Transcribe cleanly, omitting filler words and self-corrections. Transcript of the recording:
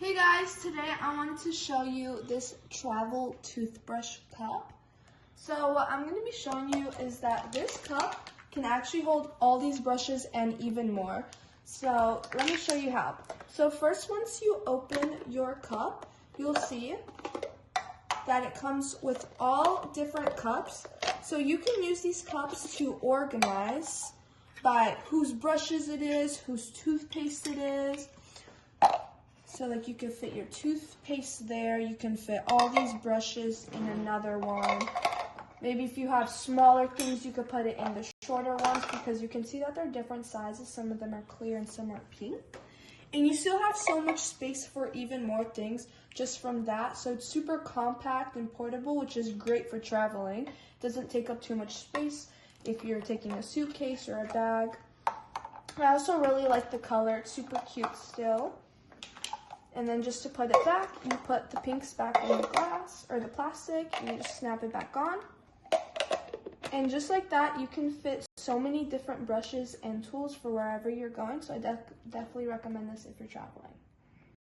Hey guys, today I wanted to show you this travel toothbrush cup. So what I'm going to be showing you is that this cup can actually hold all these brushes and even more. So let me show you how. So first, once you open your cup, you'll see that it comes with all different cups. So you can use these cups to organize by whose brushes it is, whose toothpaste it is. So like you can fit your toothpaste there, you can fit all these brushes in another one. Maybe if you have smaller things, you could put it in the shorter ones because you can see that they're different sizes. Some of them are clear and some are pink. And you still have so much space for even more things just from that. So it's super compact and portable, which is great for traveling. It doesn't take up too much space if you're taking a suitcase or a bag. I also really like the color, it's super cute still. And then just to put it back, you put the pinks back in the glass or the plastic and you just snap it back on. And just like that, you can fit so many different brushes and tools for wherever you're going. So I definitely recommend this if you're traveling.